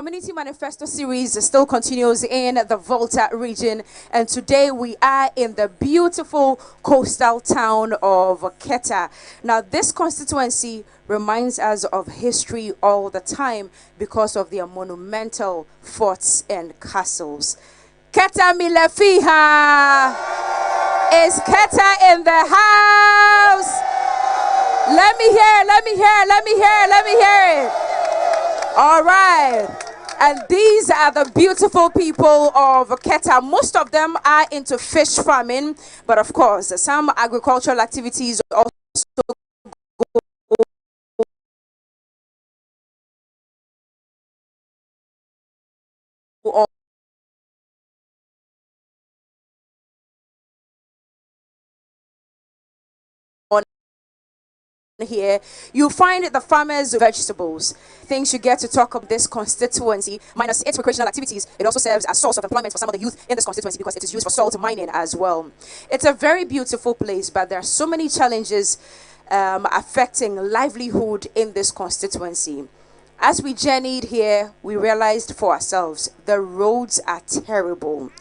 Community Manifesto series still continues in the Volta region, and today we are in the beautiful coastal town of Keta. Now, this constituency reminds us of history all the time because of their monumental forts and castles. Keta Milefiha! Is Keta in the house? Let me hear it. All right. And these are the beautiful people of Keta. Most of them are into fish farming, but of course, some agricultural activities also go on here. You find the farmers' vegetables, things you get to talk of this constituency, minus its recreational activities. It also serves as source of employment for some of the youth in this constituency because it is used for salt mining as well. It's a very beautiful place, but there are so many challenges affecting livelihood in this constituency. As we journeyed here, we realized for ourselves the roads are terrible.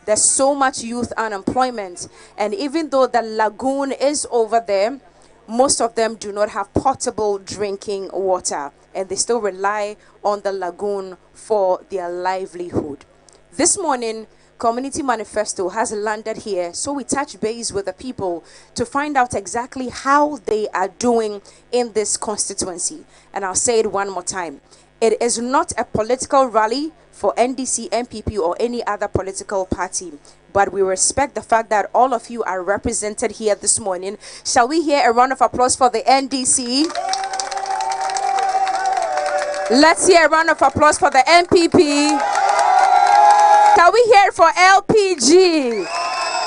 There's so much youth unemployment, and even though the lagoon is over there, most of them do not have potable drinking water, and they still rely on the lagoon for their livelihood. This morning, Community Manifesto has landed here, so we touch base with the people to find out exactly how they are doing in this constituency. And I'll say it one more time. It is not a political rally for NDC, MPP, or any other political party, but we respect the fact that all of you are represented here this morning. Shall we hear a round of applause for the NDC? Let's hear a round of applause for the MPP. Can we hear it for LPG?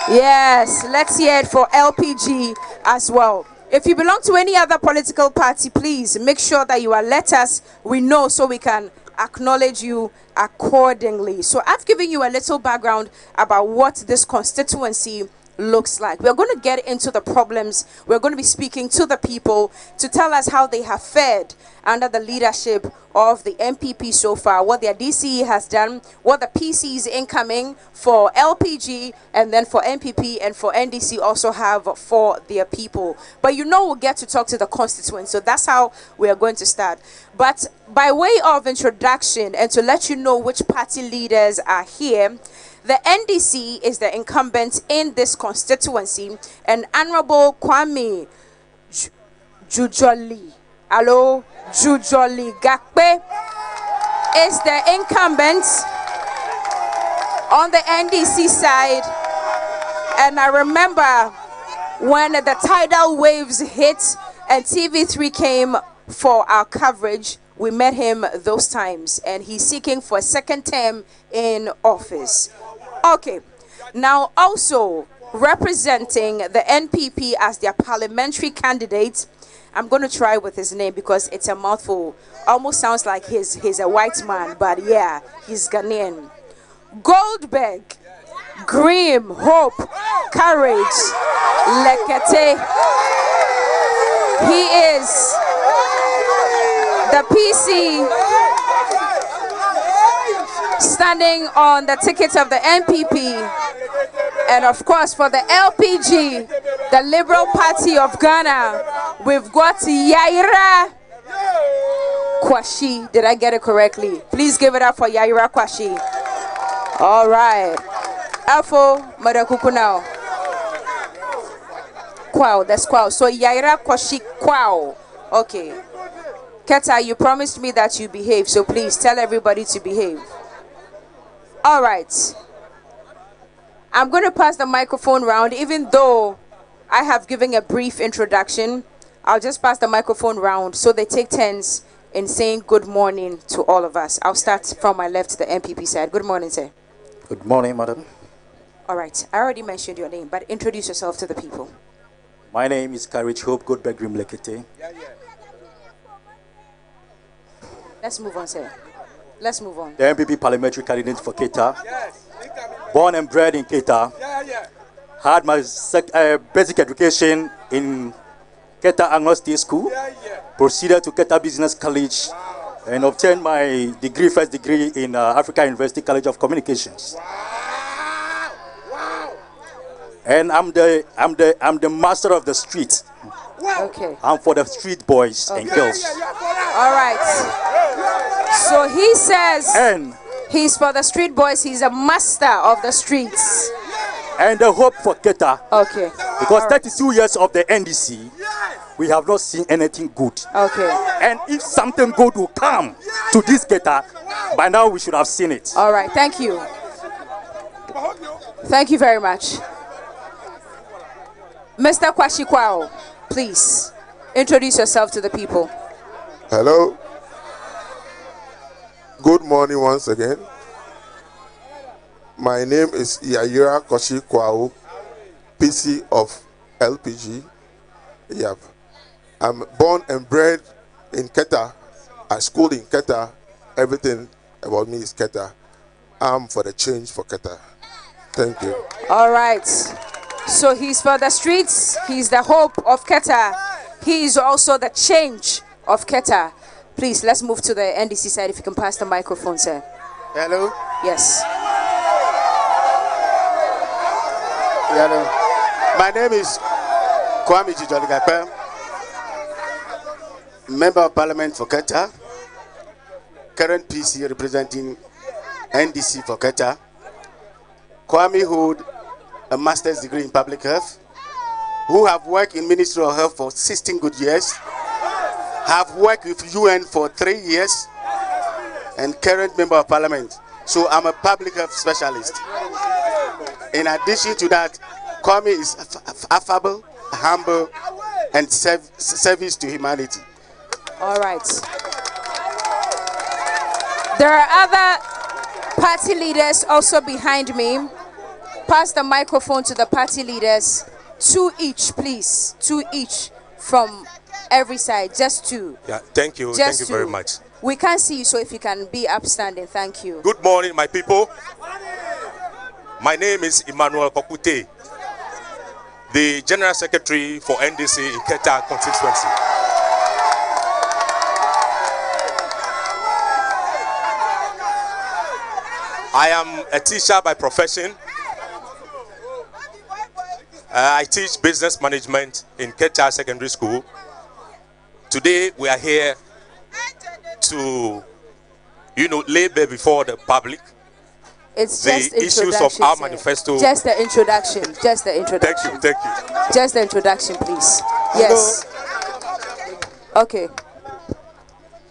Yes, let's hear it for LPG as well. If you belong to any other political party, please make sure that you are let us we know so we can acknowledge you accordingly. So I've given you a little background about what this constituency looks like. We're going to get into the problems. We're going to be speaking to the people to tell us how they have fared under the leadership of the MPP so far, what their DCE has done, what the PC is incoming for LPG, and then for MPP and for NDC also have for their people. But you know, we'll get to talk to the constituents, so that's how we are going to start. But by way of introduction and to let you know which party leaders are here, the NDC is the incumbent in this constituency, and Honorable Kwame Jujoli, hello, Jujoli Gakpe is the incumbent on the NDC side. And I remember when the tidal waves hit and TV3 came for our coverage, we met him those times, and he's seeking for a second term in office. Okay, now also representing the NPP as their parliamentary candidate, I'm going to try with his name because it's a mouthful. Almost sounds like he's a white man, but yeah, he's Ghanaian. Goldberg, Grim, Hope, Courage, Lekete. He is the PC standing on the ticket of the NPP, and of course for the LPG, the Liberal Party of Ghana, we've got Yaira Kwashi. Did I get it correctly? Please give it up for Yaira Kwashi. All right. Afo Madakuku now. Kwao, that's Kwao. So Yaira Kwashi Kwao. Okay. Keta, you promised me that you behave, so please tell everybody to behave. All right. I'm going to pass the microphone round, even though I have given a brief introduction. I'll just pass the microphone round so they take turns in saying good morning to all of us. I'll start from my left to the MPP side. Good morning, sir. Good morning, madam. All right. I already mentioned your name, but introduce yourself to the people. My name is Courage Hope Goldberg Grim Lekete. Let's move on, sir. Let's move on. The MPP parliamentary candidate for Keta. Born and bred in Keta. Had my basic education in Keta Anglo State School. Proceeded to Keta Business College and obtained my degree, first degree in Africa University College of Communications. And I'm the master of the street. Okay. I'm for the street boys and girls. All right. So he says, And he's for the street boys. He's a master of the streets. and the hope for Keta. Okay. Because All right. 32 years of the NDC, we have not seen anything good. Okay. And if something good will come to this Keta, by now we should have seen it. All right. Thank you. Thank you very much. Mr. Kwashikwao, please introduce yourself to the people. Hello. Good morning once again. My name is Yayira Koshi Kwao, PC of LPG. Yep. I'm born and bred in Keta. I schooled in Keta. Everything about me is Keta. I'm for the change for Keta. Thank you. All right. So he's for the streets. He's the hope of Keta. He is also the change of Keta. Please, let's move to the NDC side. If you can pass the microphone, sir. Hello. Yes. Hello. My name is Kwame Jijoligape, Member of Parliament for Keta, current PC representing NDC for Keta. Kwame holds a master's degree in public health, who have worked in Ministry of Health for 16 good years, have worked with UN for 3 years, and current Member of Parliament. So I'm a public health specialist. In addition to that, Kwame is affable, humble, and service to humanity. All right. There are other party leaders also behind me. Pass the microphone to the party leaders. 2 each, please. 2 each from every side. Just 2. Yeah, thank you. Just Thank you 2. very much. We can't see you, so if you can be upstanding, thank you. Good morning, my people. My name is Emmanuel Kokute, the General Secretary for NDC in Keta constituency. I am a teacher by profession. I teach business management in Keta Secondary School. Today we are here to, lay bare before the public It's the just issues of our sir. manifesto. Just the introduction. Just the introduction. Thank you. Just the introduction, please. Yes. Okay.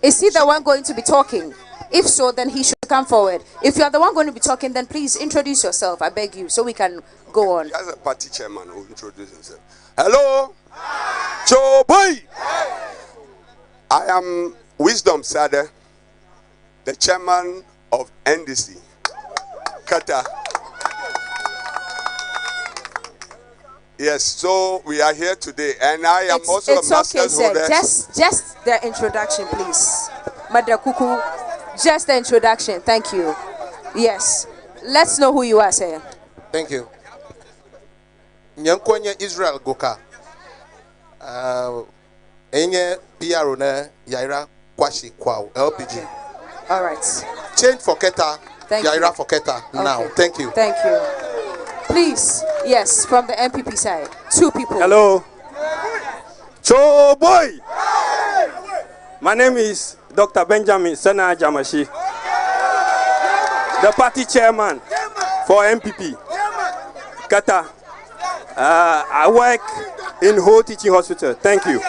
Is he the one going to be talking? If so, then he should come forward. If you are the one going to be talking, then please introduce yourself. I beg you, so we can go on. As a party chairman who introduced himself. Hello. Joe Boy. I am Wisdom Sade, the chairman of NDC. Kata. Yes, so we are here today, and I am also a master's holder. Just the introduction, please. Madam Kuku, just the introduction. Thank you. Yes. Let's know who you are, sir. Thank you. Nyankwenye Israel Goka. Enye PRO na Yaira Kwashi Kwao LPG. All right. Change for Keta. Thank Yaira you. for Keta Okay. now. Thank you. Thank you. Please, yes, from the MPP side. 2 people. Hello. Cho boy. My name is Dr. Benjamin Sena Jamashi, the party chairman for MPP. Kata. I work in Ho Teaching Hospital. Thank you.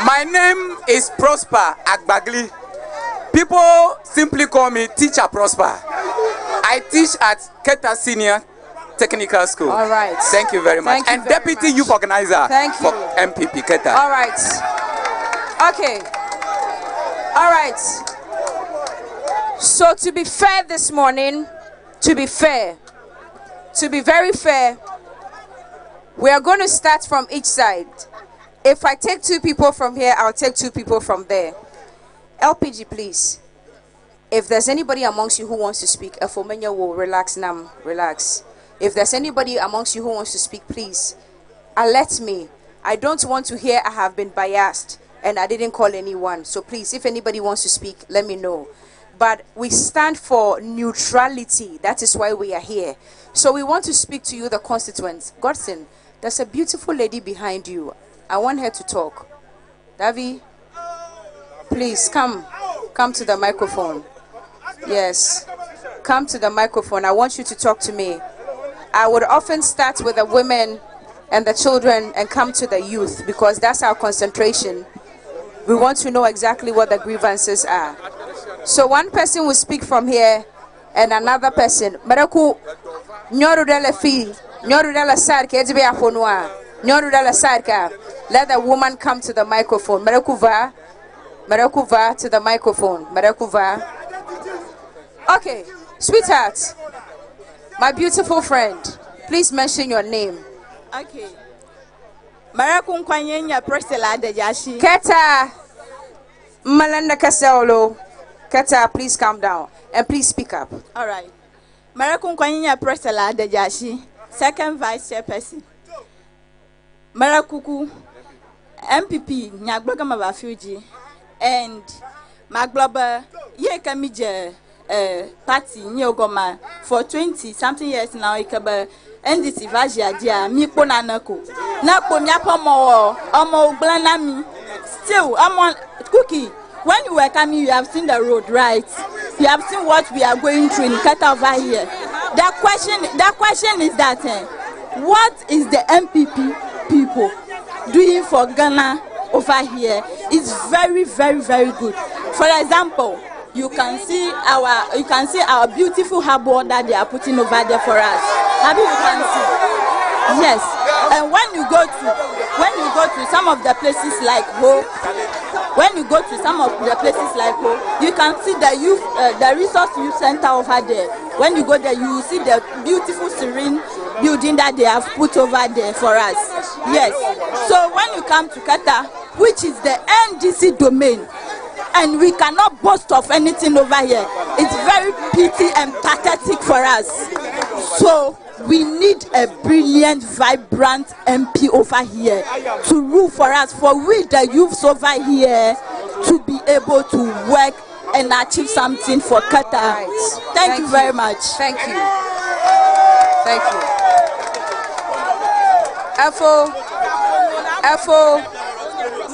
My name is Prosper Agbagli. People simply call me Teacher Prosper. I teach at Keta Senior Technical School. All right. Thank you very much. Thank you and very Deputy much. Youth Organizer Thank for you. MPP Keta. All right. Okay. All right. So to be fair this morning, to be very fair, we are going to start from each side. If I take 2 people from here, I'll take 2 people from there. LPG, please. If there's anybody amongst you who wants to speak, Efomenya will relax now. Relax. If there's anybody amongst you who wants to speak, please alert me. I don't want to hear I have been biased and I didn't call anyone. So please, if anybody wants to speak, let me know. But we stand for neutrality. That is why we are here. So we want to speak to you, the constituents. Godson, there's a beautiful lady behind you. I want her to talk. Davi, please come to the microphone. Yes, come to the microphone. I want you to talk to me. I would often start with the women and the children and come to the youth because that's our concentration. We want to know exactly what the grievances are. So one person will speak from here and another person. Maraku nyorudela fi nyorudela sarka ejibe afonwa nyorudela sarka. Let the woman come to the microphone. Marakuva to the microphone. Marakuva. Okay, sweetheart, my beautiful friend, please mention your name. Okay. Marakun kwanyenya Priscilla de Yashi. Keta Malanda Casolo. Keta, please calm down and please speak up. All right. Marakun kwanyenya Priscilla de Yashi, second vice chairperson. Marakuku MPP Nyagloga Mabafuji and Magloba ye kamije party Nyogoma for 20 something years now. Ikaba NDC Vajia dia mi pona nako na po mi apomo omo glanami still I'm on Cookie. When you were coming, you have seen the road, right? You have seen what we are going through in Kata over here. The question is that what is the MPP people doing for Ghana over here? It's very, very, very good. For example, you can see our beautiful harbour that they are putting over there for us. Maybe you can see. Yes. And when you go to some of the places like Ho, you can see the youth, the resource youth center over there. When you go there, you will see the beautiful serene building that they have put over there for us. Yes. So when you come to Qatar, which is the NDC domain, and we cannot boast of anything over here, it's very pity and pathetic for us. So we need a brilliant, vibrant MP over here to rule for us, for we the youths over here to be able to work and achieve something for Qatar. Right. Thank you very much. Thank you. Thank you.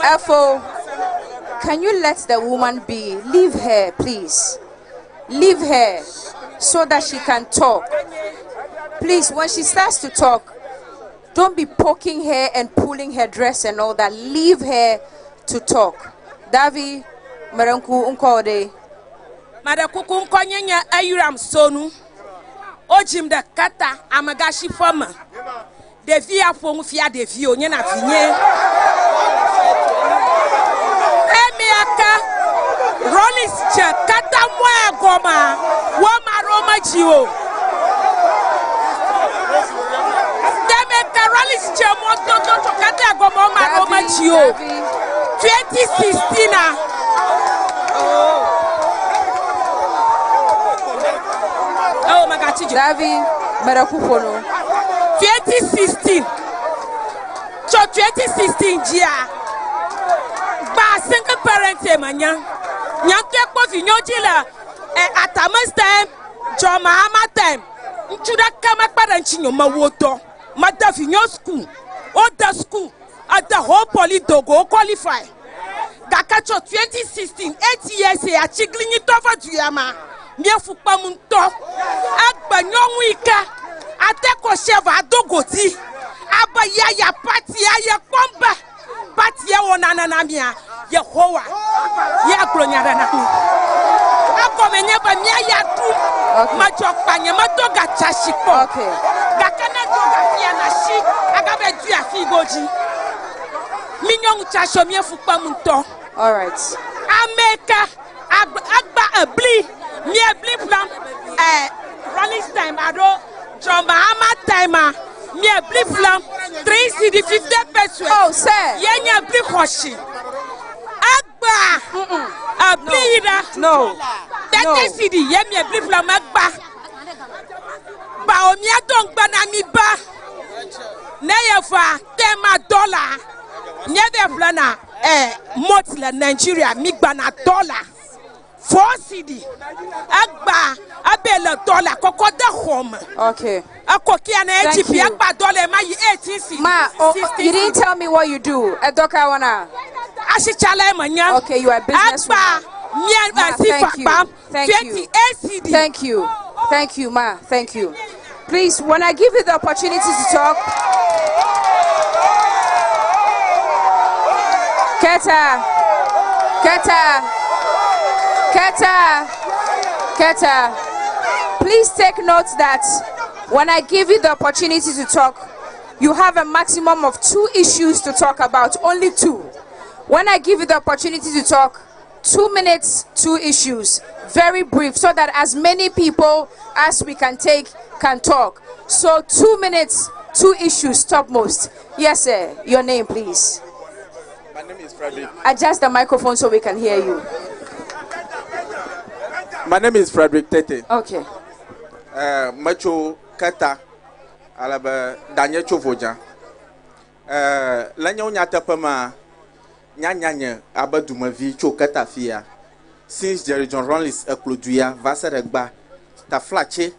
Efo, can you let the woman be? Leave her, please. Leave her so that she can talk. Please, when she starts to talk, don't be poking her and pulling her dress and all that. Leave her to talk. Davi, Maranku Unkode. Madakuku Nkonyenya Ayuram Sonu. Ojim da Kata Amagashi Fama. De via Fomufia de Vio, Yena Vinye. Emiaka Rollis Kata Mwa Goma. Wama Roma Gio. Rollis Chemoto to Kata Goma Roma Gio. 2016. Oh my God, Davi Merakufono. 2016. So 2016 Gia. Ba single parent manya. Nyante ko vinyojila at a time John Mahama time. Nchuda kama parent nyoma woto. Mata vinyo school. Other school at the whole Polidogo qualify. Gakacho 2016 8 years a chigling it over to Yama. Miafupa munto agba nyonwika ateko sheva adogoti aba ya party ya komba party ya wona na mia Yehowa ya glonyara na akomenye ba mia ya tu majokpa nyamato ga chashiko gakana doga fia na shi agabe du afigoji minyon chasho miafupa munto. All right. America agba abli me a blip lamp, running time, I do John Mahama timer, me a blip lamp, 3 CD 50 pesos. Oh, sir. Yenya blip hoshi. Agba, a bleeder. No. 20 CD ye me brief la magba ba o mi adon gba na mi ba na ye fa tema dollar nye be flana mot la Nigeria mi gba na dollar 4 CD agba abele dollar koko da home. Okay. Akokia na HP agba dollar ma 18 CD. Ma, you didn't tell me what you do. Doka wana. Okay, you are a businesswoman. Ma, thank you. Thank you. Thank you, ma. Thank you. Please, when I give you the opportunity to talk, Keta, please take note that when I give you the opportunity to talk, you have a maximum of 2 issues to talk about, only 2. When I give you the opportunity to talk, 2 minutes, 2 issues, very brief, so that as many people as we can take can talk. So 2 minutes, 2 issues, topmost. Yes, sir. Your name, please. My name is Frederick. Adjust the microphone so we can hear you. My name is Frederick Tete. Okay. Macho Kata alaba Daniel Chovoja. Lanyo nyatapama nyanyanya abaduma vi chokata fia. Since Jerry John Ronlis ekloduya vaseregba ta flache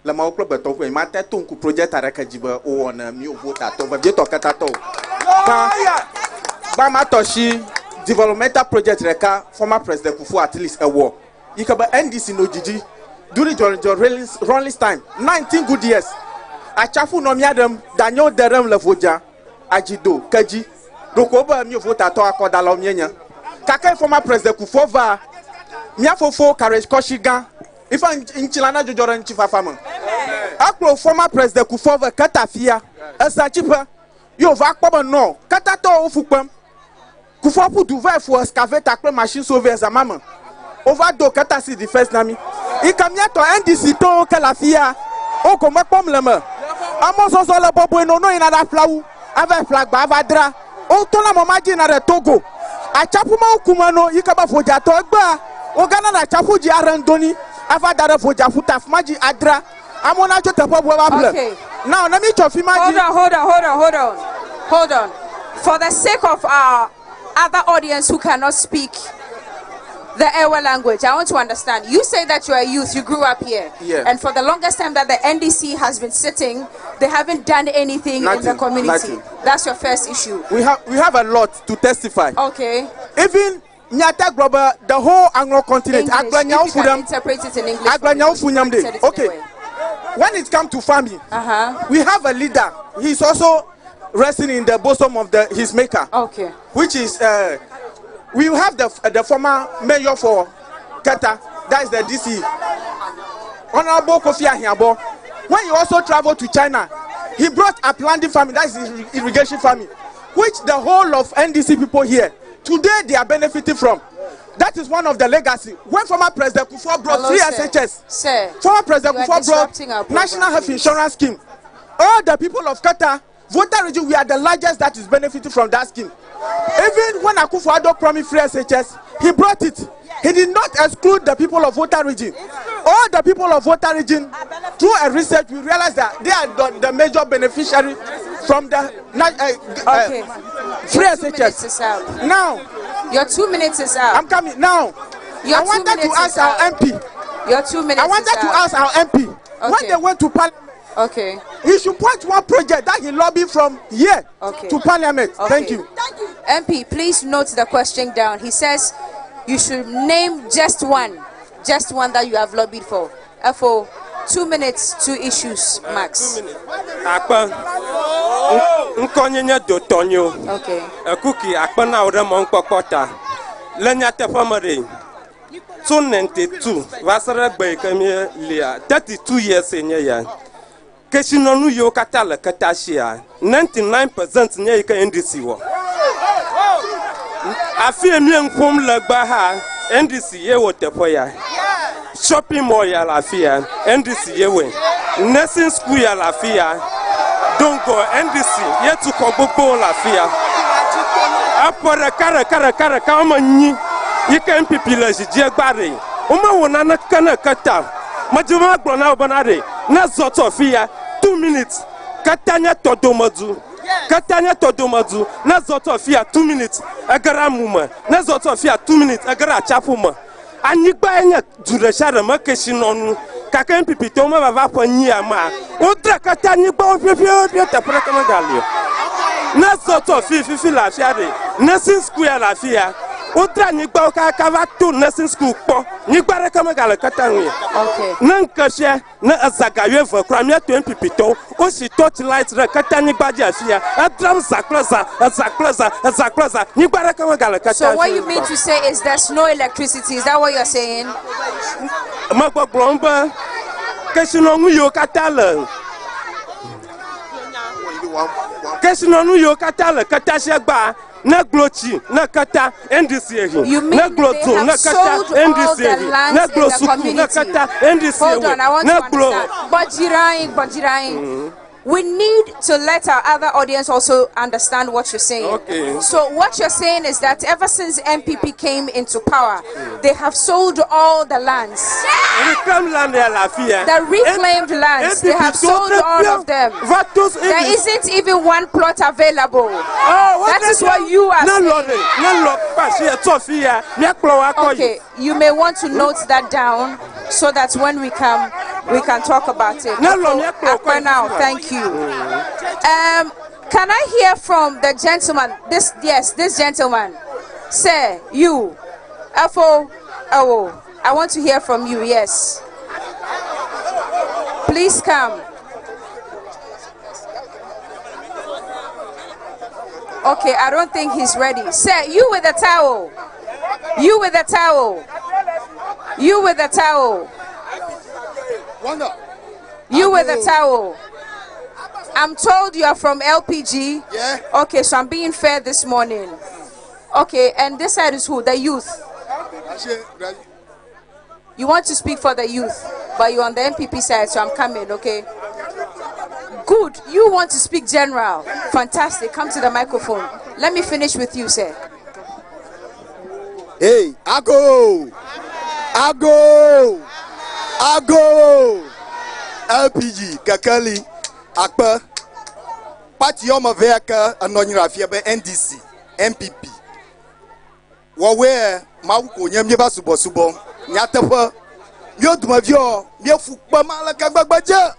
la ma oklo beton ko ma teton ku project araka jiba o wona mi ovota to va bieto kata to. Ba ma toshi developmental project reka former president Kufu at least a war. Ikaba NDC no jiji during John Ronlis time 19 good years. Achafu no miadam Daniel Derem Levoja ajido kaji dokoba mi ovota to akoda la mienya. Kaka former president Kufu va miafofo courage koshigan ifa nchilana jojora nchifa fama akro former president Kufu katafia esachipa yo va akpoba no katato ofupam Kufu pu duva for excavate akre machine sauver za mama over do katasi the first nami ikamia to NDC to kalafia o ko mepom lema amo so so le bobo no ina da flawu ave flag ba avadra o to la mama ji na re Togo achapu ma okuma no ikaba foja to gba o gana na achapu ji arandoni avadara foja futa maji adra amona jo tepo bo bable. Okay. Now let me chofi maji. Hold on. For the sake of our other audience who cannot speak the Ewa language, I want to understand. You say that you are a youth, you grew up here. Yeah. And for the longest time that the NDC has been sitting, they haven't done anything in the community. Nothing. That's your first issue. We have a lot to testify. Okay. Even Nyata Global, the whole Anglo continent, English. If you can interpret it in English. Okay. When it comes to farming, we have a leader. He's also resting in the bosom of his maker. Okay. Which is we have the former mayor for Keta, that is the DC, Honorable Kofi Ahiabo. When he also traveled to China, he brought uplanding farming, that is irrigation farming, which the whole of NDC people here today they are benefiting from. That is one of the legacy. When former President Kufuor brought 3 SHS, former President Kufuor brought National Health Insurance Scheme. All the people of Keta, Volta region, we are the largest that is benefiting from that scheme. Even when Akufo-Addo promised free SHS, he brought it. He did not exclude the people of Volta region. All the people of Volta region, through a research, we realized that they are the major beneficiary from the free SHS. Now, your 2 minutes is out. I'm coming now. I wanted to ask our MP. Your 2 minutes. I wanted to ask our MP when they went to Parliament. Okay. He should point one project that he lobbied from here to Parliament. Okay. Thank you. MP, please note the question down. He says you should name just one that you have lobbied for. For 2 minutes, 2 issues max. 2 minutes. Akpa nkonyenye do tonyo. Okay. Kuki akpa na ore mon kokota. Lenya tefamare. 292 vasara gbe kemie lia 32 years enye ya. Keshinonu yo katala katashia 99% nye ka NDC wo. Afi enu nkom lagba ha NDC ye wo tepo ya. Shopping mall ya lafia NDC ye we. Nursing school ya lafia. Dongo NDC ye tu kogbogbo lafia. Apore kara kama nyi. Yika MPP la jije gbare. Uma wona kana kata. Majuma gbona obanade. Na zoto fia 2 minutes. Katanya todomadu. Katanya todomadu. Na zoto fia 2 minutes. Agara muma. Na zoto fia 2 minutes. Agara chapuma. Anigba enya dureshara makeshinonu. Kaka MPP to ma va panya ma. Otra katanya gba opie ta pra kama galio. Na zoto fi la fia de. Nursing school ya la fia. Otra nigba ka va to nursing school po. Nigba re kama gal katanya. Okay. Nan kashe na azagaye va kramia to MPP to. O si touch light re katanya gba ja fia. Adram zaklaza. Nigba re kama gal katanya. So what you mean to say is there's no electricity? Is that what you're saying? Magba blomba. Keshinonu yo katala. Keshinonu yo katala katashagba na glochi na kata NDC. You mean they have sold all the lands in the community? Hold on, I want to understand. Bajirain. We need to let our other audience also understand what you're saying. Okay. So what you're saying is that ever since MPP came into power, they have sold all the lands. The reclaimed lands, they have sold all of them. There isn't even one plot available. That is what you are saying. Okay, you may want to note that down so that when we come, we can talk about it. For now, thank you. Can I hear from the gentleman? This gentleman. Sir, you. I want to hear from you, yes. Please come. Okay, I don't think he's ready. Sir, you with the towel. You with the towel. You with the towel. You with the towel. I'm told you are from LPG. Yeah. Okay, so I'm being fair this morning. Okay, and this side is who? The youth. You want to speak for the youth, but you're on the MPP side, so I'm coming, okay? Good. You want to speak general. Fantastic. Come to the microphone. Let me finish with you, sir. Hey, Ago! LPG, Kakali, Akpa, Party Yoma Veka, and Nonirafia by NDC, MPP. Wawe, Mauko, Yamiba Subo, Nyatapa, Yodmavio, Yafukba Malakabagbaja,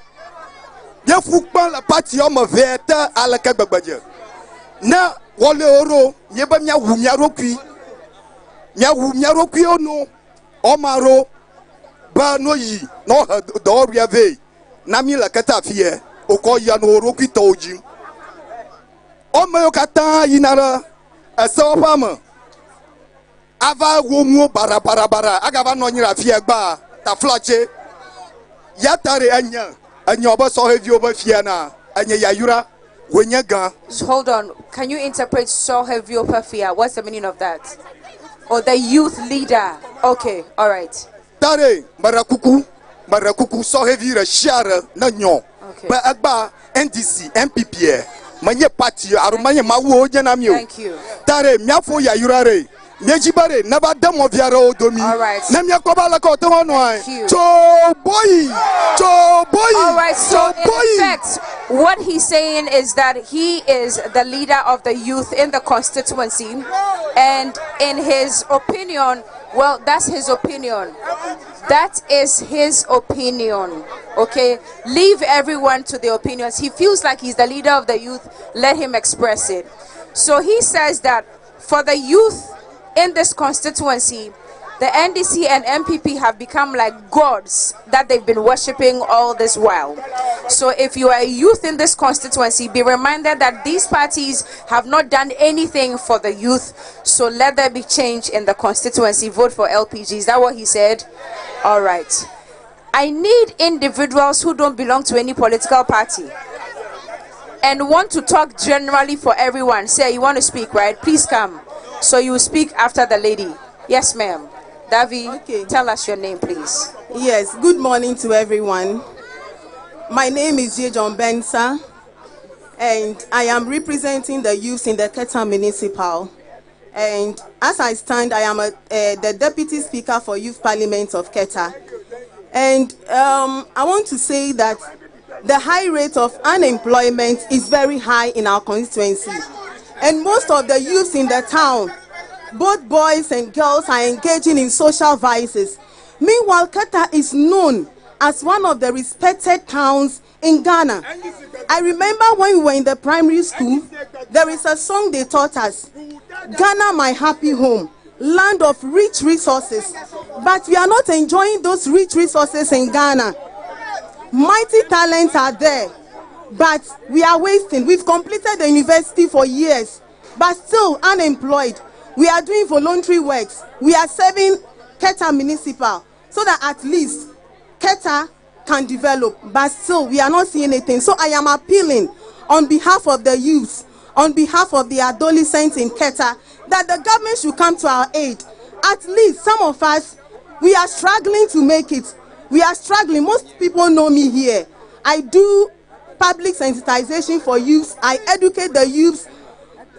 Yafukba, la Party Yoma Veta, Alakabagbaja. Na, Wale Oro, Yabanya Wumyaroki, Nyarokio no, Omaro, Ba no yi, no Doria Ve. Nami la kata fie okoya no roku toji o me kata yinara eso pam ava womu bara agava no nyira fie gba ta flache yatare anya obo so heavy obo fie na anya yayura wenya gan. Hold on, can you interpret so heavy opafia? What's the meaning of that? Or the youth leader? Okay, all right. Tare Marakuku so heavy share na nyon. Ba agba NDC MPP manye party arumanye mawo janamio. Thank you. Tare miafo ya yurare. Nejibare never dem of yara odomi. All right. Nemia kobala ko to no ai. Cho boy. All right, so in effect, what he's saying is that he is the leader of the youth in the constituency, and in his opinion, well, that's his opinion. That is his opinion. Okay, leave everyone to their opinions. He feels like he's the leader of the youth. Let him express it. So he says that for the youth in this constituency, the NDC and MPP have become like gods that they've been worshipping all this while. So if you are a youth in this constituency, be reminded that these parties have not done anything for the youth. So let there be change in the constituency. Vote for LPG. Is that what he said? All right. I need individuals who don't belong to any political party and want to talk generally for everyone. Say you want to speak, right? Please come. So you speak after the lady. Yes, ma'am. Davi, okay. Tell us your name, please. Yes, good morning to everyone. My name is J. John Bensa, and I am representing the youth in the Keta Municipal. And as I stand, I am the Deputy Speaker for Youth Parliament of Keta. And I want to say that the high rate of unemployment is very high in our constituency. And most of the youths in the town, both boys and girls, are engaging in social vices. Meanwhile, Keta is known as one of the respected towns in Ghana. I remember when we were in the primary school, there is a song they taught us, Ghana, my happy home, land of rich resources. But we are not enjoying those rich resources in Ghana. Mighty talents are there, but we are wasting. We've completed the university for years, but still unemployed. We are doing voluntary works. We are serving Keta Municipal so that at least Keta can develop, but still we are not seeing anything. So I am appealing on behalf of the youth, on behalf of the adolescents in Keta, that the government should come to our aid. At least some of us, we are struggling to make it. We are struggling. Most people know me here. I do public sensitization for youth. I educate the youth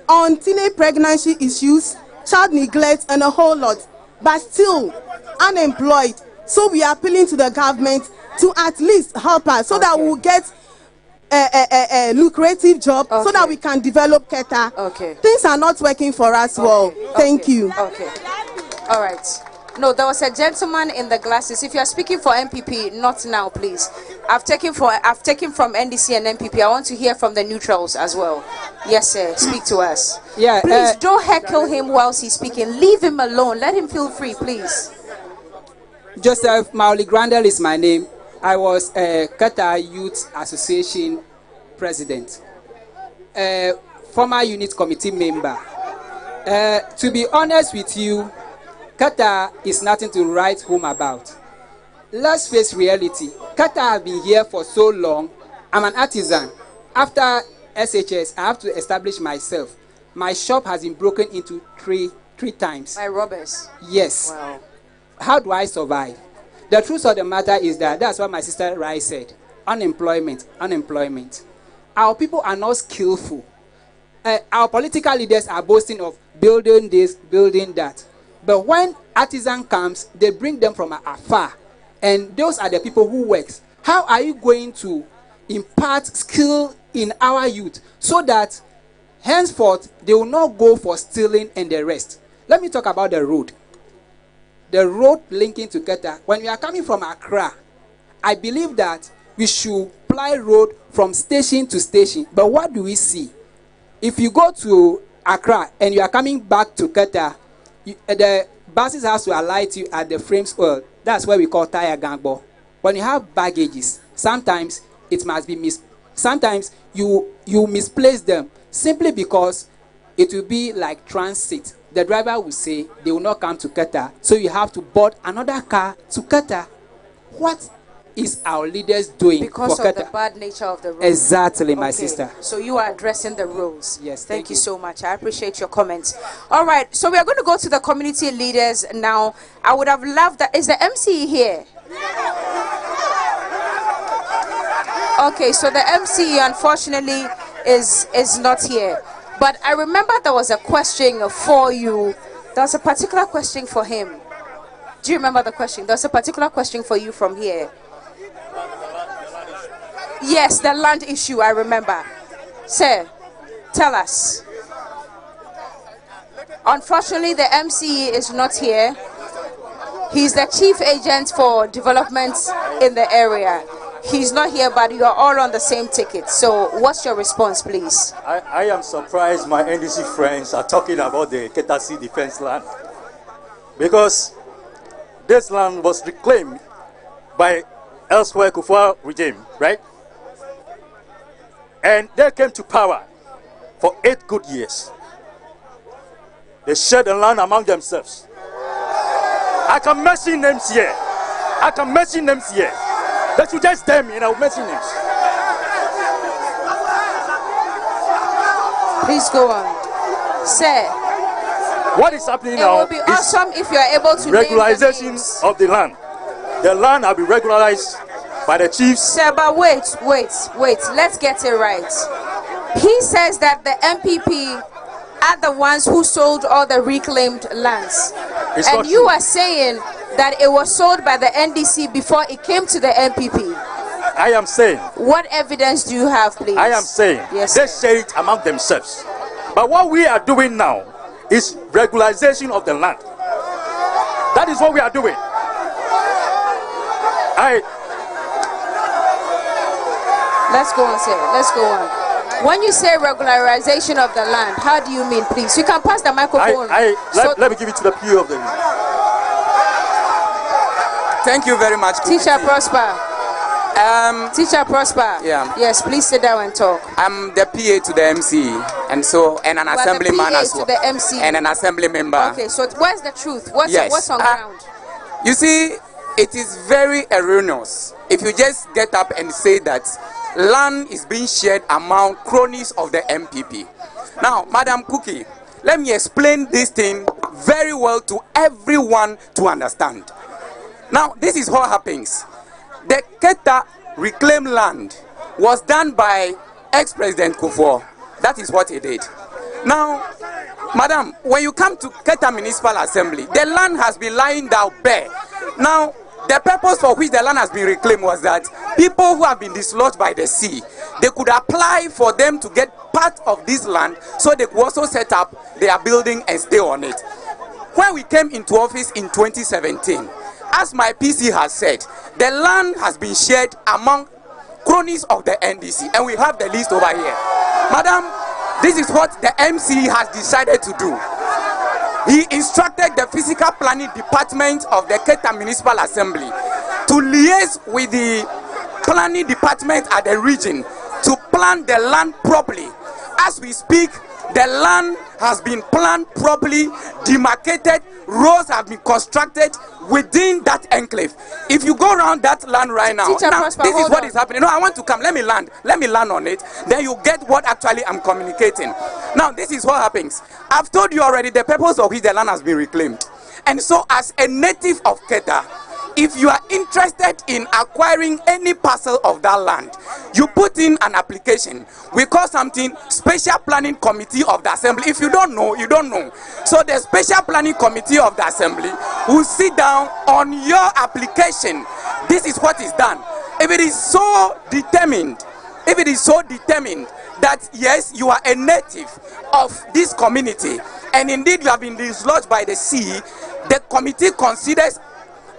on teenage pregnancy issues, child neglect, and a whole lot. But still unemployed. So we are appealing to the government to at least help us so that we will get a lucrative job, so that we can develop Keta. Things are not working for us well. Thank you. Okay. All right. No, there was a gentleman in the glasses. If you are speaking for MPP, not now, please. I've taken from NDC and MPP. I want to hear from the neutrals as well. Yes, sir. Speak to us. Yeah. Please don't heckle him whilst he's speaking. Leave him alone. Let him feel free, please. Joseph Mauli Grandel is my name. I was a Keta Youth Association president, former unit committee member. To be honest with you, Keta is nothing to write home about. Let's face reality. Keta have been here for so long. I'm an artisan. After SHS, I have to establish myself. My shop has been broken into three times. By robbers? Yes. Wow. How do I survive? The truth of the matter is that's what my sister Rai said. Unemployment. Our people are not skillful. Our political leaders are boasting of building this, building that. But when artisan comes, they bring them from afar. And those are the people who work. How are you going to impart skill in our youth so that henceforth they will not go for stealing and the rest? Let me talk about the road. The road linking to Keta. When we are coming from Accra, I believe that we should ply road from station to station. But what do we see? If you go to Accra and you are coming back to Keta, the buses have to alight you at the frames oil. That's what we call tire gangbo. When you have baggages, sometimes it must be sometimes you misplace them simply because it will be like transit. The driver will say they will not come to Keta, so you have to board another car to Keta. What is our leaders doing because for of Keta? the bad nature of the road? Exactly, my sister. So you are addressing the roads. Yes. Thank you so much. I appreciate your comments. All right. So we are going to go to the community leaders now. I would have loved that. Is the MC here? Okay. So the MC unfortunately is not here. But I remember there was a question for you. There was a particular question for him. Do you remember the question? There's a particular question for you from here. Yes, the land issue, I remember. Sir, tell us. Unfortunately, the MC is not here. He's the chief agent for development in the area. He's not here, but you are all on the same ticket. So what's your response, please? I am surprised my NDC friends are talking about the Keta Sea defense land. Because this land was reclaimed by elsewhere Kufuor regime, right? And they came to power for 8 good years. They shared the land among themselves. I can mention names here. That you just tell me and I will mention names. Please go on. Sir. What is happening now? It will be awesome if you are able to regularization of the land. The land will be regularized by the chiefs. Sir, but wait. Let's get it right. He says that the MPP are the ones who sold all the reclaimed lands. It's and not you true. are saying that it was sold by the NDC before it came to the MPP. I am saying. What evidence do you have, please? I am saying. Yes, they say it among themselves. But what we are doing now is regularization of the land. That is what we are doing. Let's go on, sir. Let's go on. When you say regularization of the land, how do you mean, please? You can pass the microphone. Let me give it to the PO of the room. Thank you very much, Teacher Prosper. Teacher Prosper. Yeah. Yes, please sit down and talk. I'm the PA to the MC, and an assemblyman as well. To the MC. And an assembly member. Okay, so where's the truth? What's on ground? You see, it is very erroneous if you just get up and say that land is being shared among cronies of the MPP. Now, Madam Cookie, let me explain this thing very well to everyone to understand. Now, this is what happens. The Keta reclaimed land was done by ex-President Kufuor. That is what he did. Now, Madam, when you come to Keta Municipal Assembly, the land has been lying down bare. Now, the purpose for which the land has been reclaimed was that people who have been dislodged by the sea, they could apply for them to get part of this land so they could also set up their building and stay on it. When we came into office in 2017, as my PC has said, the land has been shared among cronies of the NDC, and we have the list over here. Madam, this is what the MC has decided to do. He instructed the physical planning department of the Keta Municipal Assembly to liaise with the planning department at the region to plan the land properly. As we speak, the land has been planned properly, demarcated, roads have been constructed within that enclave. If you go around that land right now, this is what is happening. No, I want to come. Let me land on it. Then you get what actually I'm communicating. Now, this is what happens. I've told you already the purpose of which the land has been reclaimed. And so, as a native of Keta, if you are interested in acquiring any parcel of that land, you put in an application. We call something Special Planning Committee of the Assembly. If you don't know, you don't know. So the Special Planning Committee of the Assembly will sit down on your application. This is what is done. If it is so determined that yes, you are a native of this community, and indeed you have been dislodged by the sea, the committee considers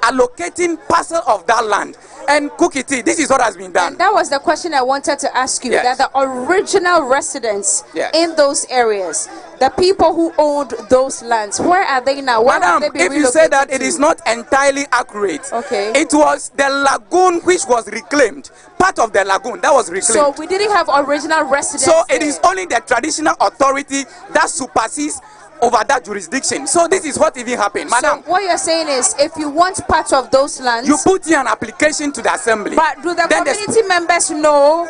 allocating parcel of that land. And Cookie Tea, this is what has been done. And that was the question I wanted to ask you. Yes. That the original residents Yes. in those areas, the people who owned those lands, where are they now? Where have they Madam, been if you say that relocated it to? is not entirely accurate, Okay. it was the lagoon which was reclaimed. Part of the lagoon that was reclaimed. So we didn't have original residents. So it is only the traditional authority that supersedes over that jurisdiction. So this is what even happened, Madam. So what you're saying is, if you want part of those lands, You put in an application to the assembly. but do the Then community members know?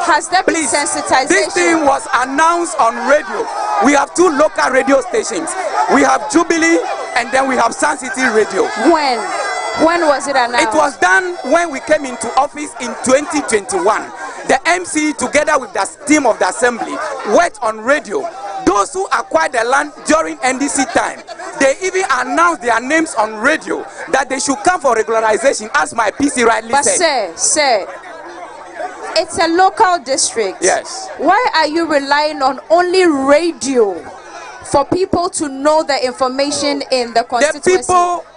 Has there been sensitization? This thing was announced on radio. We have 2 local radio stations. We have Jubilee and then we have Sun City Radio. When was it announced? It was done when we came into office in 2021. The MC, together with the team of the assembly, went on radio. Those who acquired the land during NDC time, they even announced their names on radio that they should come for regularization, as my PC rightly said. But sir, it's a local district. Yes. Why are you relying on only radio for people to know the information in the constituency?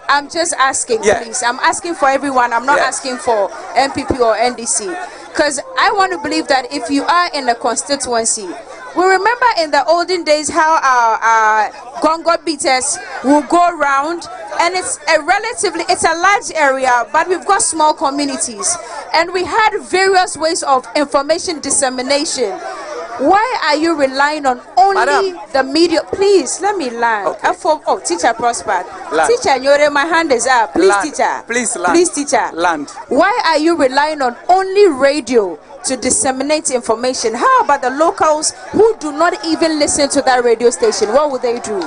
I'm just asking, please. I'm asking for everyone. I'm not asking for MPP or NDC. Because I want to believe that if you are in a constituency, we remember in the olden days how our gongo beaters will go around, and it's a large area, but we've got small communities, and we had various ways of information dissemination. Why are you relying on only the media? Please let me land. Okay. Teacher Prosper. Land. Teacher Nyore, my hand is up. Please, Land. teacher. Please, land. Please, teacher. Land. Why are you relying on only radio to disseminate information? How about the locals who do not even listen to that radio station? What would they do?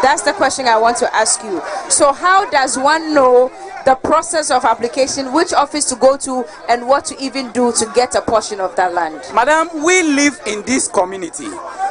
That's the question I want to ask you. So how does one know the process of application, which office to go to, and what to even do to get a portion of that land? Madam, we live in this community.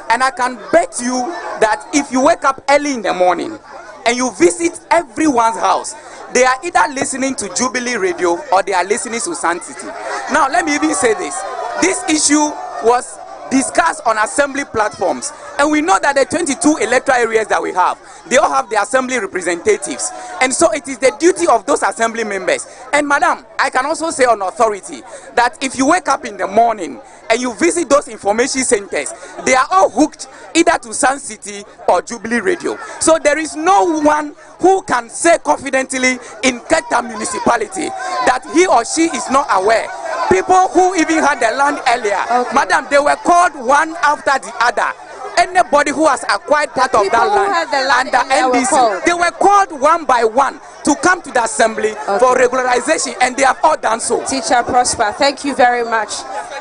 And I can bet you that if you wake up early in the morning and you visit everyone's house, they are either listening to Jubilee Radio or they are listening to Sun City. Now, let me even say this. This issue was discussed on assembly platforms, and we know that the 22 electoral areas that we have, they all have the assembly representatives, and so it is the duty of those assembly members. And madam, I can also say on authority that if you wake up in the morning and you visit those information centers, they are all hooked either to Sun City or Jubilee Radio. So there is no one who can say confidently in Keta municipality that he or she is not aware. People who even had the land earlier, madam, they were called one after the other. Anybody who has acquired part of that land under NDC, they were called one by one to come to the assembly for regularization, and they have all done so. Teacher Prosper, thank you very much.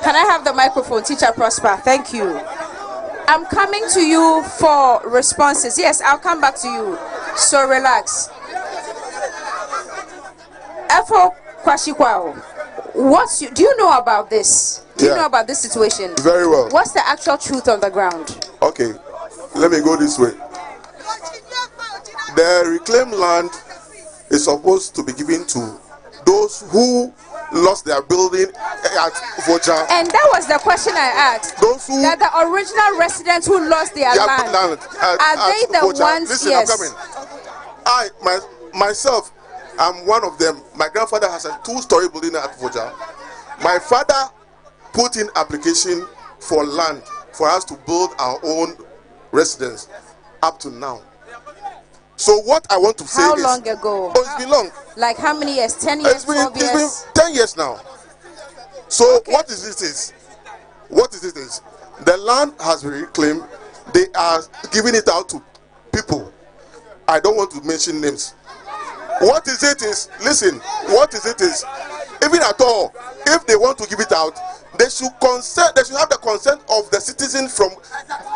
Can I have the microphone? Teacher Prosper, thank you. I'm coming to you for responses. Yes, I'll come back to you. So relax. Efo Kwashikwao, do you know about this? Do you know about this situation? Very well. What's the actual truth on the ground? Okay, let me go this way. The reclaimed land is supposed to be given to those who lost their building at Voja. And that was the question I asked. Those who that the original residents who lost their land are they the Voja. ones? Listen, yes. I'm coming. Myself, I'm one of them. My grandfather has a 2-story building at Voja. My father put in application for land for us to build our own residence up to now. So what I want to say is... How long ago? Oh, it's been long. Like how many years? 10 years, 12 years? It's been 10 years now. So what is this? What is this? The land has been reclaimed. They are giving it out to people. I don't want to mention names. What is it is, listen, what is it is, even at all, if they want to give it out, they should have the consent of the citizen from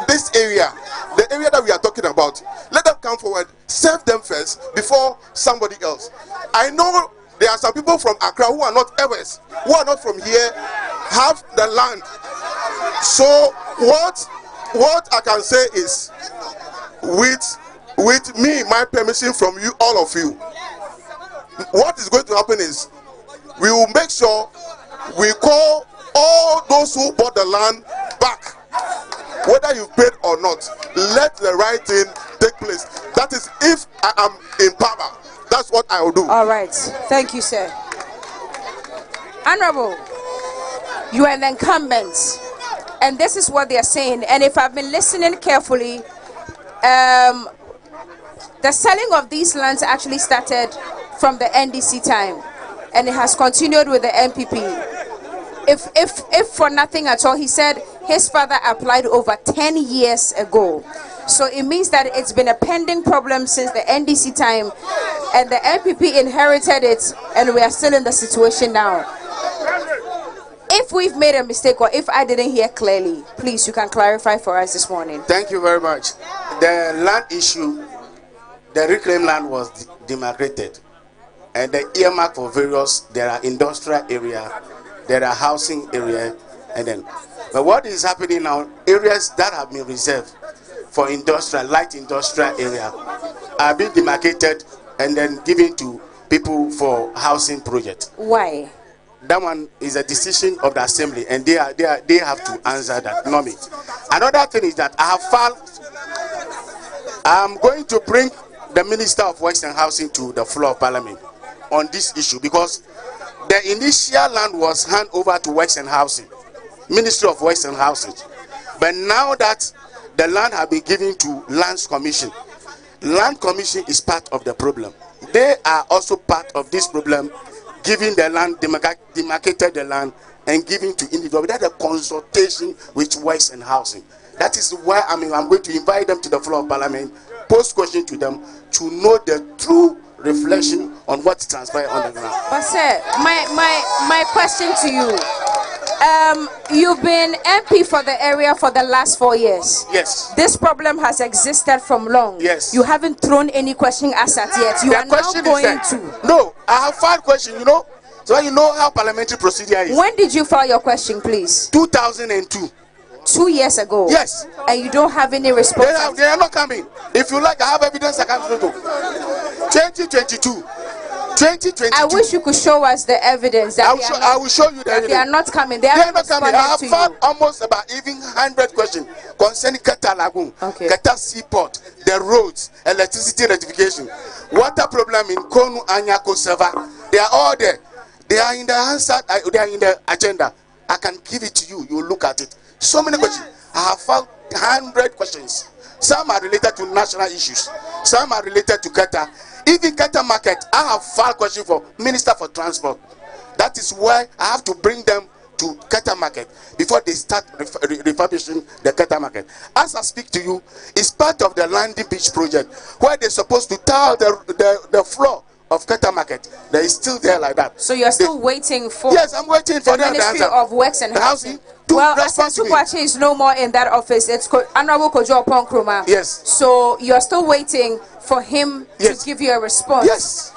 this area, the area that we are talking about. Let them come forward, serve them first before somebody else. I know there are some people from Accra who are not Evers, who are not from here, have the land. So what I can say is, with me, my permission from you, all of you, what is going to happen is we will make sure we call all those who bought the land back, whether you paid or not. Let the right thing take place. That is, if I am in power, that's what I will do. All right, thank you, sir. Honorable, you are an incumbent, and this is what they are saying. And if I've been listening carefully, the selling of these lands actually started from the NDC time, and it has continued with the MPP. If for nothing at all, he said his father applied over 10 years ago. So it means that it's been a pending problem since the NDC time, and the MPP inherited it, and we are still in the situation now. If we've made a mistake, or if I didn't hear clearly, please, you can clarify for us this morning. Thank you very much. The land issue, the reclaimed land was demarcated, and the earmark for various, there are industrial area, there are housing area, and then, but what is happening now, areas that have been reserved for industrial, light industrial area, are being demarcated and then given to people for housing projects. Why? That one is a decision of the assembly, and they have to answer that, not me. Another thing is that I'm going to bring the Minister of Works and Housing to the floor of Parliament on this issue, because the initial land was handed over to Works and Housing, Ministry of Works and Housing. But now that the land has been given to Lands Commission, Land Commission is part of the problem. They are also part of this problem, giving the land, demarcated the land, and giving to individuals without a consultation with Works and Housing. That is why I'm going to invite them to the floor of Parliament, pose question to them to know the true reflection on what transpired on the ground. But sir, my question to you, you've been MP for the area for the last 4 years. Yes. This problem has existed from long. Yes. You haven't thrown any question as at yet. You are now going to. No, I have filed question, so you know how parliamentary procedure is. When did you file your question, please? 2002. 2 years ago. Yes. And you don't have any response. They are not coming. If you like, I have evidence I can show you. 2022. I wish you could show us the evidence that I will show you the evidence. They are not coming. They are not coming. I have to found almost about even 100 questions concerning Keta Lagoon, Keta Seaport, the roads, electricity rectification, water problem in Konu Anyako Server. They are all there. They are in the answer. They are in the agenda. I can give it to you. You look at it. So many questions. I have found 100 questions. Some are related to national issues. Some are related to Keta. Even Keta Market, I have filed question for Minister for Transport. That is why I have to bring them to Keta Market before they start refurbishing the Keta Market. As I speak to you, it's part of the landing beach project where they're supposed to tile the floor of Keta Market. They is still there like that. So you're still waiting for? Yes, I'm waiting for the Ministry of Works and Housing. Well, Asensukwache is no more in that office. It's Honorable Kojo Ponkruma. Yes. So you're still waiting for him to give you a response. Yes.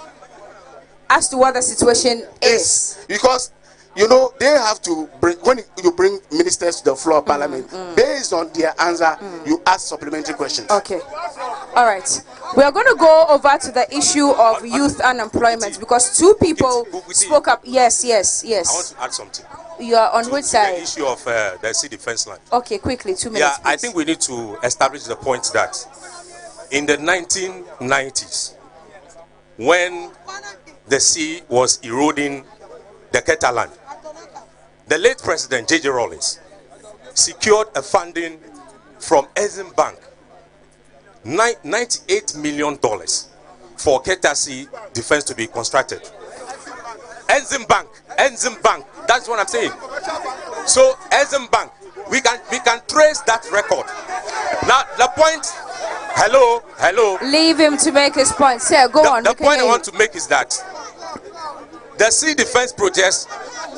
As to what the situation is. Because you know they have to bring, when you bring ministers to the floor of Parliament, based on their answer, you ask supplementary questions. Okay. All right. We are going to go over to the issue of youth unemployment because two people spoke up. Yes. I want to add something. You are on which side? The issue of the sea defense line. Okay, quickly, 2 minutes. Yeah, please. I think we need to establish the point that in the 1990s, when the sea was eroding the Keta land, the late President J.J. Rawlings secured a funding from Exim Bank, $98 million for Keta Sea defense to be constructed. Exim Bank, that's what I'm saying. So Exim Bank, we can trace that record. Now the point, hello. Leave him to make his point. Sir, go on. The point I want to make is that the sea defense project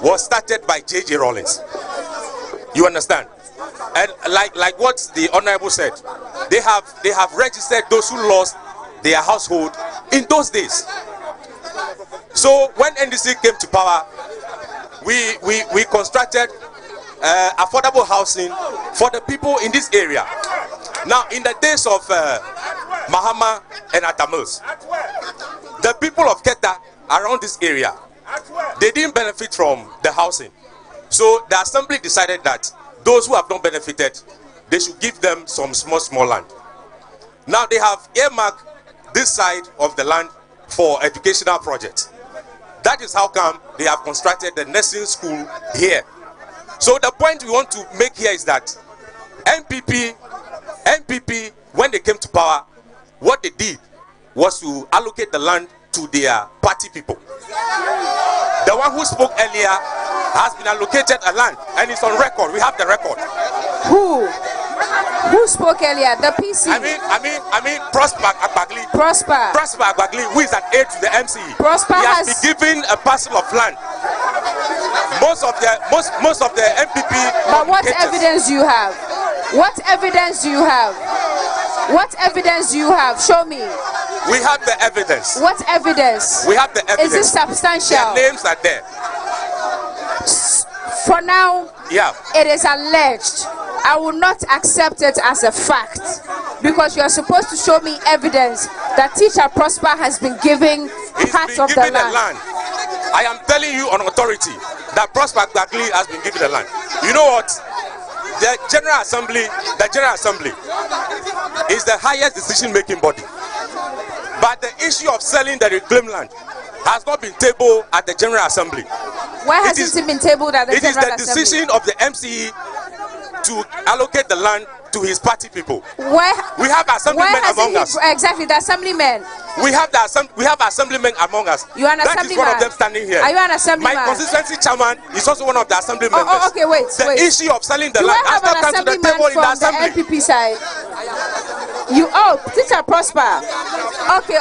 was started by J.J. Rawlings. You understand? And like what the Honorable said, they have registered those who lost their household in those days. So when NDC came to power, we constructed affordable housing for the people in this area. Now, in the days of Mahama and Atamils, the people of Keta around this area, they didn't benefit from the housing. So the assembly decided that those who have not benefited, they should give them some small land. Now they have earmarked this side of the land for educational projects. That is how come they have constructed the nursing school here. So the point we want to make here is that NPP, when they came to power, what they did was to allocate the land to their party people. The one who spoke earlier has been allocated a land, and it's on record. We have the record. Who spoke earlier? The PC. I mean, Prosper Agbagli. Prosper Agbagli, who is an aide to the MC. Prosper he has been given a parcel of land. Most of the MPP. But what evidence do you have? What evidence do you have? What evidence do you have? Show me. We have the evidence. What evidence? We have the evidence. Is it substantial? Their names are there. For now, yeah, it is alleged. I will not accept it as a fact because you are supposed to show me evidence that Teacher Prosper has been giving part of the land. I am telling you on authority that Prosper Agbagli has been given the land. You know what? The General Assembly is the highest decision-making body. But the issue of selling the reclaimed land has not been tabled at the General Assembly. Why hasn't it been tabled at the General Assembly? It is the decision of the MCE to allocate the land to his party people. We have assemblymen among us. Exactly, the assemblymen. We have assemblymen among us. You are an assemblyman. That is one of them standing here. Are you an assemblyman? My constituency chairman is also one of the assembly members. Okay, wait. The issue of selling the land has not come to the table in the assembly. The MPP side. Teacher Prosper. Okay.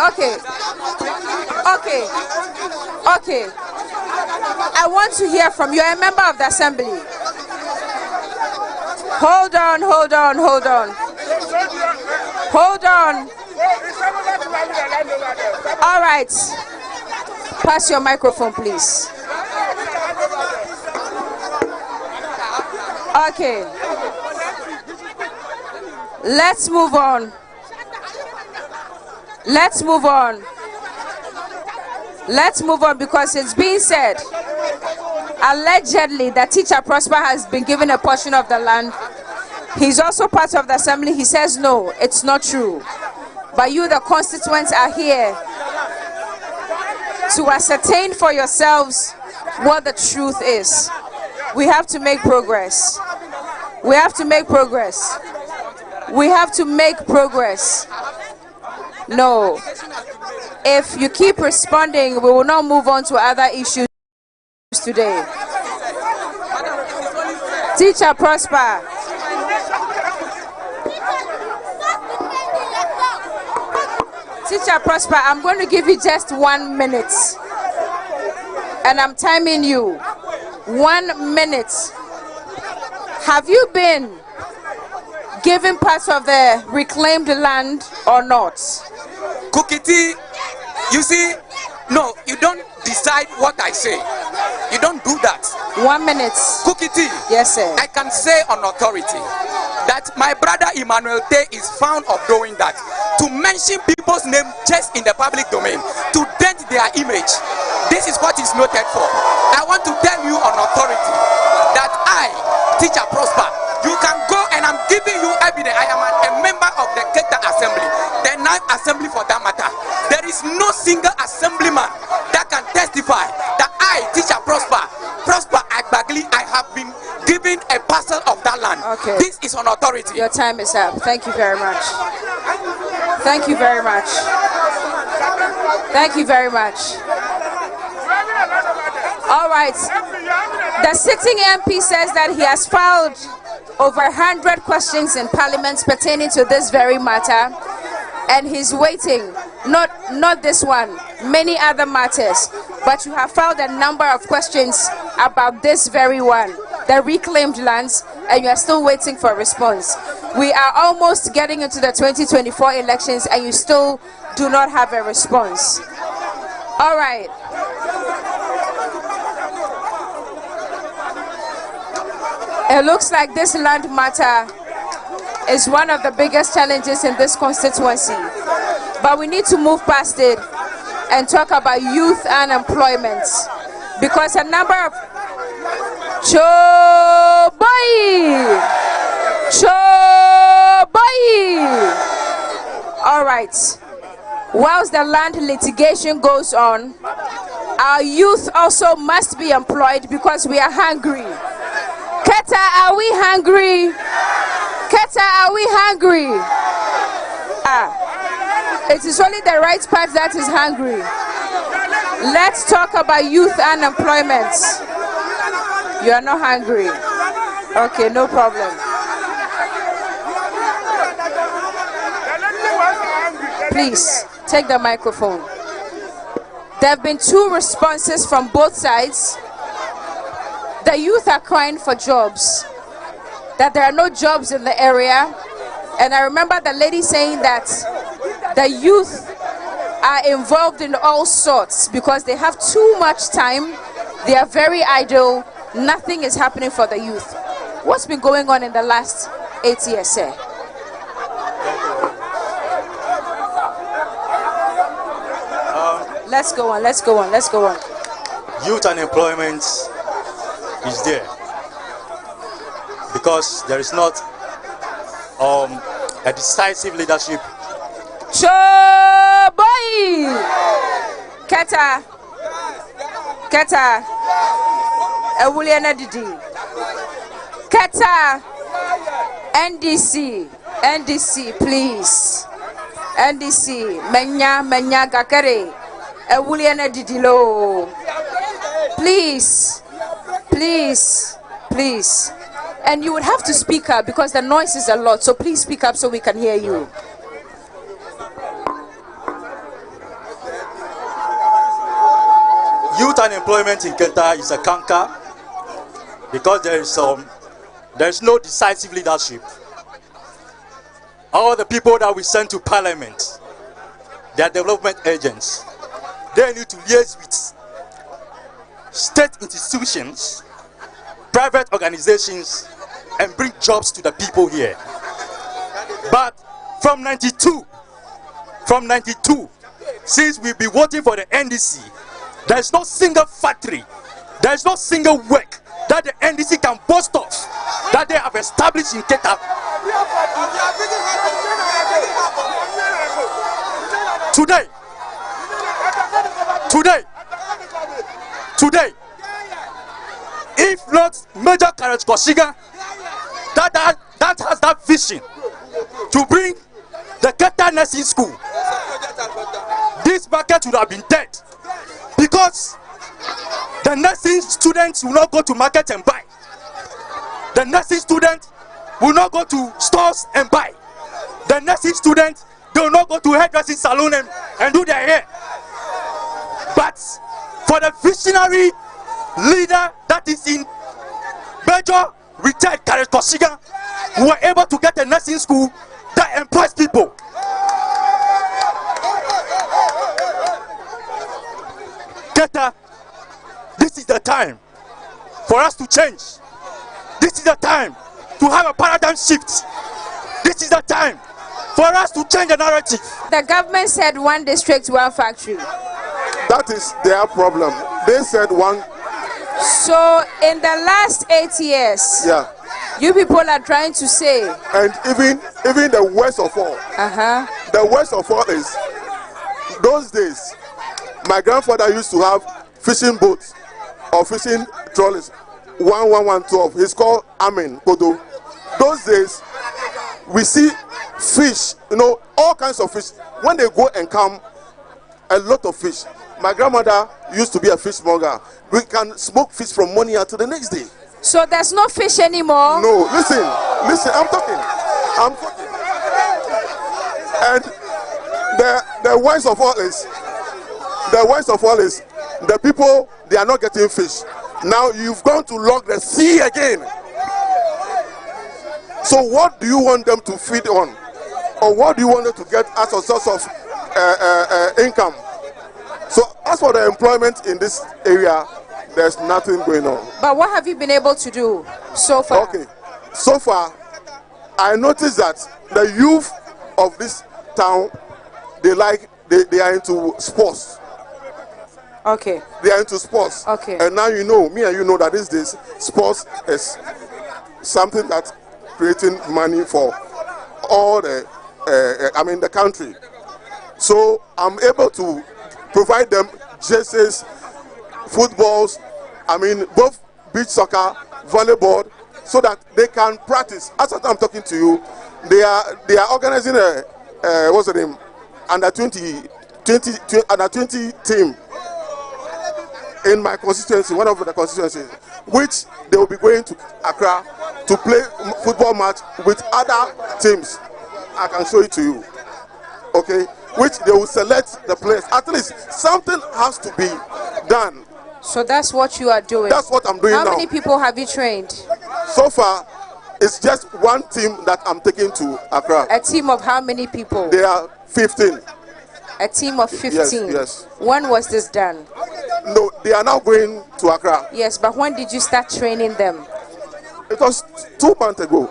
I want to hear from you. You're a member of the assembly. Hold on. All right. Pass your microphone, please. Okay. Let's move on. Let's move on. Let's move on, because it's being said allegedly that Teacher Prosper has been given a portion of the land. He's also part of the assembly. He says no, it's not true. But you, the constituents, are here to ascertain for yourselves what the truth is. We have to make progress. We have to make progress. We have to make progress. No. If you keep responding, we will not move on to other issues today. Teacher Prosper. Teacher Prosper, I'm going to give you just 1 minute. And I'm timing you. 1 minute. Have you been given parts of the reclaimed land or not? Kukiti, you see, no, you don't decide what I say. You don't do that. 1 minute. Kukiti. Yes, sir. I can say on authority that my brother Emmanuel Tay is found of doing that. To mention people's name just in the public domain, to dent their image. This is what is noted for. I want to tell you on authority that I, Teacher Prosper, you can go, and I'm giving you evidence. I am a member of the Keta Assembly, the 9th Assembly for that matter. There is no single assemblyman that can testify that I, Teacher Prosper Agbagli, I have been given a parcel of that land. Okay. This is on authority. Your time is up. Thank you very much. Thank you very much. Thank you very much. All right. The sitting MP says that he has filed over 100 questions in Parliament pertaining to this very matter, and he's waiting. Not this one, many other matters, but you have filed a number of questions about this very one, the reclaimed lands, and you are still waiting for a response. We are almost getting into the 2024 elections, and you still do not have a response. All right. It looks like this land matter is one of the biggest challenges in this constituency. But we need to move past it and talk about youth unemployment. Because a number of all right. Whilst the land litigation goes on, our youth also must be employed because we are hungry. Keta, are we hungry? Keta, are we hungry? It is only the right part that is hungry. Let's talk about youth unemployment. You are not hungry. Okay, no problem. Please, take the microphone. There have been 2 responses from both sides. The youth are crying for jobs, that there are no jobs in the area. And I remember the lady saying that the youth are involved in all sorts because they have too much time, they are very idle, nothing is happening for the youth. What's been going on in the last 8 years, sir? Let's go on, let's go on, let's go on. Youth unemployment is there because there is not a decisive leadership. Boy, Keta, Ewuliana Didi, Keta, NDC, please, NDC, Menya Gakare, Ewuliana Didi lo, please. And you would have to speak up because the noise is a lot, so please speak up so we can hear you. Youth unemployment in Keta is a canker because there is no decisive leadership. All the people that we send to Parliament, they are development agents. They need to liaise with state institutions, private organizations, and bring jobs to the people here. But from 92, since we've been voting for the NDC, there's no single factory, there's no single work that the NDC can boast of that they have established in Keta. Today, if not Major Carrot Koshiga, that has that vision to bring the Keta nursing school, this market would have been dead, because the nursing students will not go to market and buy. The nursing students will not go to stores and buy. The nursing students, they will not go to hairdressing salon and do their hair. But for the visionary leader that is in Major retired Carrot Koshiga, we were able to get a nursing school that employs people. Keta, this is the time for us to change. This is the time to have a paradigm shift. This is the time for us to change the narrative. The government said 1 district, 1 factory. That is their problem. They said 1. So in the last 8 years, yeah, you people are trying to say, and even the worst of all, the worst of all is those days my grandfather used to have fishing boats or fishing trolleys, 11112. He's called Amen Kodo. Those days we see fish, all kinds of fish. When they go and come, a lot of fish. My grandmother used to be a fishmonger. We can smoke fish from morning until the next day. So there's no fish anymore? No, listen, I'm talking. And the worst of all is, the people, they are not getting fish. Now you've gone to log the sea again. So what do you want them to feed on? Or what do you want them to get as a source of income? So as for the employment in this area, there's nothing going on. But what have you been able to do so far? Okay, so far, I noticed that the youth of this town, they are into sports. Okay. They are into sports. Okay. And now me and you know that these days, sports is something that's creating money for all the country. So I'm able to provide them jerseys, footballs, both beach soccer, volleyball, so that they can practice. As I'm talking to you, they are organizing what's the name, under 20 team in my constituency, one of the constituencies, which they will be going to Accra to play football match with other teams. I can show it to you. Okay, which they will select the players. At least something has to be done. So that's what you are doing? That's what I'm doing now. How many people have you trained? So far, it's just one team that I'm taking to Accra. A team of how many people? They are 15. A team of 15? Yes. When was this done? No, they are now going to Accra. Yes, but when did you start training them? It was 2 months ago.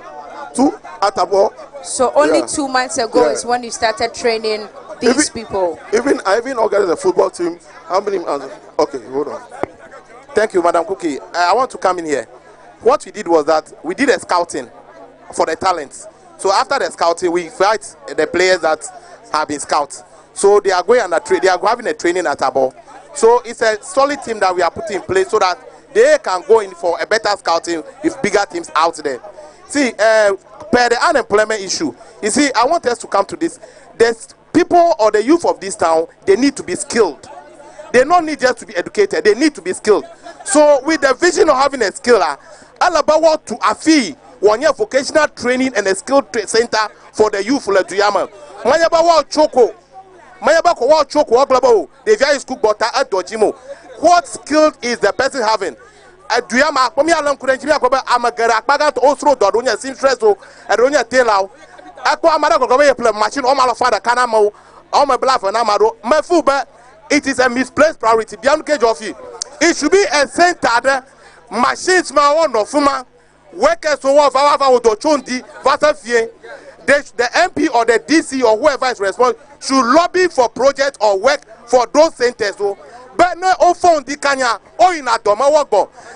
2 at Abo. So only 2 months ago is when you started training these people. I even organized a football team. How many months? Okay, hold on. Thank you, Madam Cookie. I want to come in here. What we did was that we did a scouting for the talents. So after the scouting, we invite the players that have been scouts. So they are going under they are having a training at Abo. So it's a solid team that we are putting in place so that they can go in for a better scouting with bigger teams out there. See, per the unemployment issue, you see, I want us to come to this. There's people or the youth of this town, they need to be skilled. They don't need just to be educated, they need to be skilled. So with the vision of having a skill, all about what to AFI, 1 year vocational training and a skill center for the youth of Duyama. Mayaba Choko, Mayaba Choko, the very school butter at Dojimo. What skill is the person having? Duyama, Pomialam Kurenjimia, Amagara, Bagat, Osro, Dodonia, Simstreso, Adonia Telau, Aqua Amada, machine, Omala Father, Canamo, Oma Bluff and Amado, Mafuba. It is a misplaced priority. It should be a center. Machines, my own of Fuma, workers who have our Dochundi, Vasafie, the MP or the DC or whoever is responsible should lobby for projects or work for those centers. So, but no, phone the kanya or in a doma work.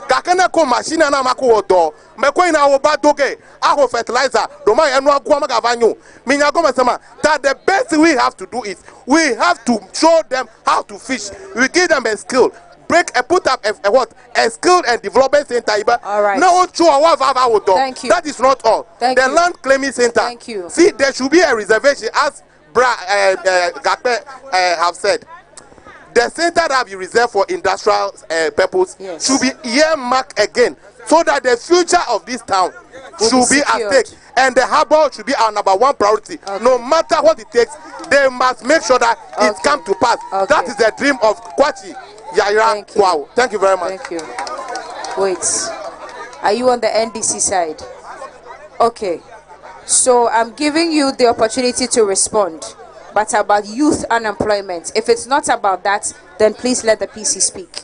Kakana ko machine na mako do. Meko ina oba doge. Aho fertilizer. Doma enwa guama gavanyo. Minya goma sama. That the best we have to do is we have to show them how to fish. We give them a skill. Put up a skill and development center. All right. No, thank you. That is not all. Thank the you. land claiming center. Thank you. See, there should be a reservation, as Gakpe have said. The center that be reserved for industrial purpose should be earmarked again, so that the future of this town should be at stake. And the harbor should be our #1 priority. Okay. No matter what it takes, they must make sure that it comes to pass. Okay. That is the dream of Kwachi Yaira Kwao. Thank you very much. Thank you. Wait, are you on the NDC side? Okay, so I'm giving you the opportunity to respond, but about youth unemployment. If it's not about that, then please let the PC speak.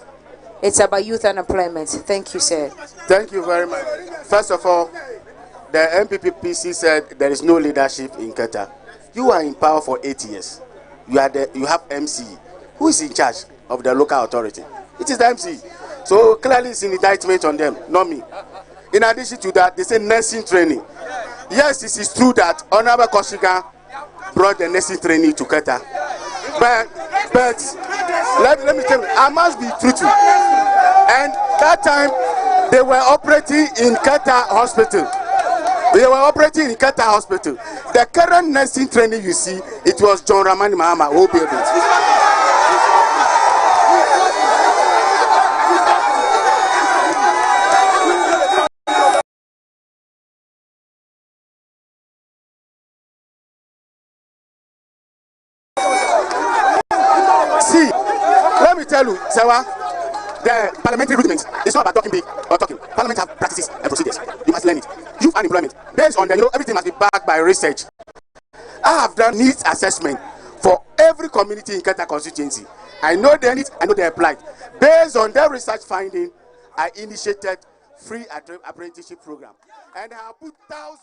It's about youth unemployment. Thank you, sir. Thank you very much. First of all, the MPP PC said there is no leadership in Keta. You are in power for 8 years. You have MC. Who is in charge of the local authority? It is the MC. So clearly it's an indictment on them, not me. In addition to that, they say nursing training. Yes, it is true that Honorable Koshika brought the nursing training to Keta. But let me tell you, I must be truthful. And that time, they were operating in Keta Hospital. They were operating in Keta Hospital. The current nursing training you see, it was John Ramani Mahama who built it. See, let me tell you, Sewa, the parliamentary rudiment is not about talking big or talking. Parliament have practices and procedures. You must learn it. Youth unemployment, based on the, everything must be backed by research. I have done needs assessment for every community in Keta constituency. I know their needs, I know their plight. Based on their research finding, I initiated free apprenticeship program. And I have put thousands